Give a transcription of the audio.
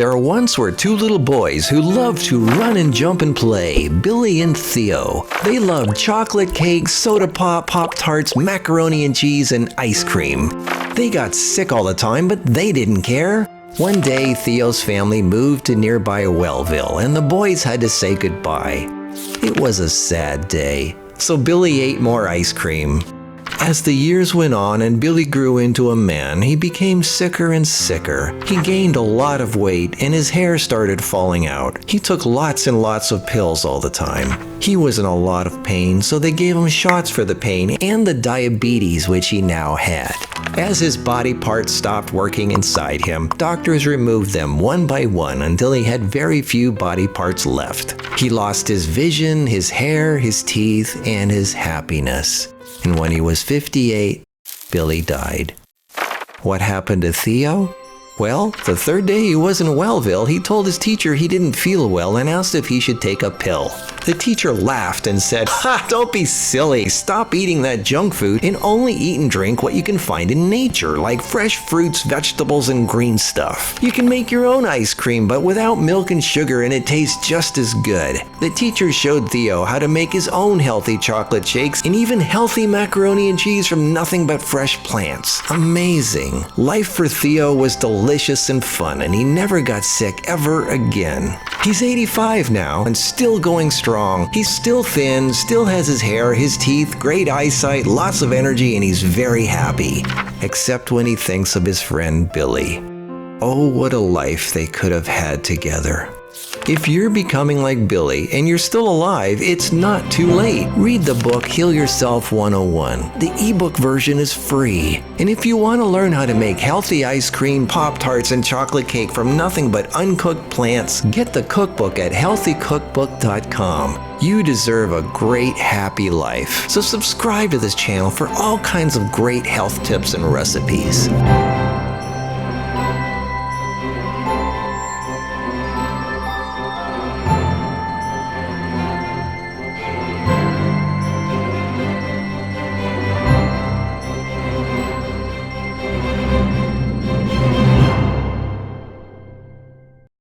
There once were two little boys who loved to run and jump and play, Billy and Theo. They loved chocolate cakes, soda pop, Pop-Tarts, macaroni and cheese, and ice cream. They got sick all the time, but they didn't care. One day, Theo's family moved to nearby Wellville, and the boys had to say goodbye. It was a sad day, so Billy ate more ice cream. As the years went on and Billy grew into a man, he became sicker and sicker. He gained a lot of weight and his hair started falling out. He took lots and lots of pills all the time. He was in a lot of pain, so they gave him shots for the pain and the diabetes which he now had. As his body parts stopped working inside him, doctors removed them one by one until he had very few body parts left. He lost his vision, his hair, his teeth, and his happiness. And when he was 58, Billy died. What happened to Theo? Well, the third day he was in Wellville, he told his teacher he didn't feel well and asked if he should take a pill. The teacher laughed and said, "Ha, don't be silly. Stop eating that junk food and only eat and drink what you can find in nature, like fresh fruits, vegetables, and green stuff. You can make your own ice cream, but without milk and sugar, and it tastes just as good." The teacher showed Theo how to make his own healthy chocolate shakes and even healthy macaroni and cheese from nothing but fresh plants. Amazing. Life for Theo was delicious and fun, and he never got sick ever again. He's 85 now and still going strong. He's still thin, still has his hair, his teeth, great eyesight, lots of energy, and he's very happy. Except when he thinks of his friend Billy. Oh, what a life they could have had together. If you're becoming like Billy and you're still alive, it's not too late. Read the book Heal Yourself 101. The ebook version is free. And if you want to learn how to make healthy ice cream, Pop-Tarts, and chocolate cake from nothing but uncooked plants, get the cookbook at healthycookbook.com. You deserve a great, happy life. So subscribe to this channel for all kinds of great health tips and recipes.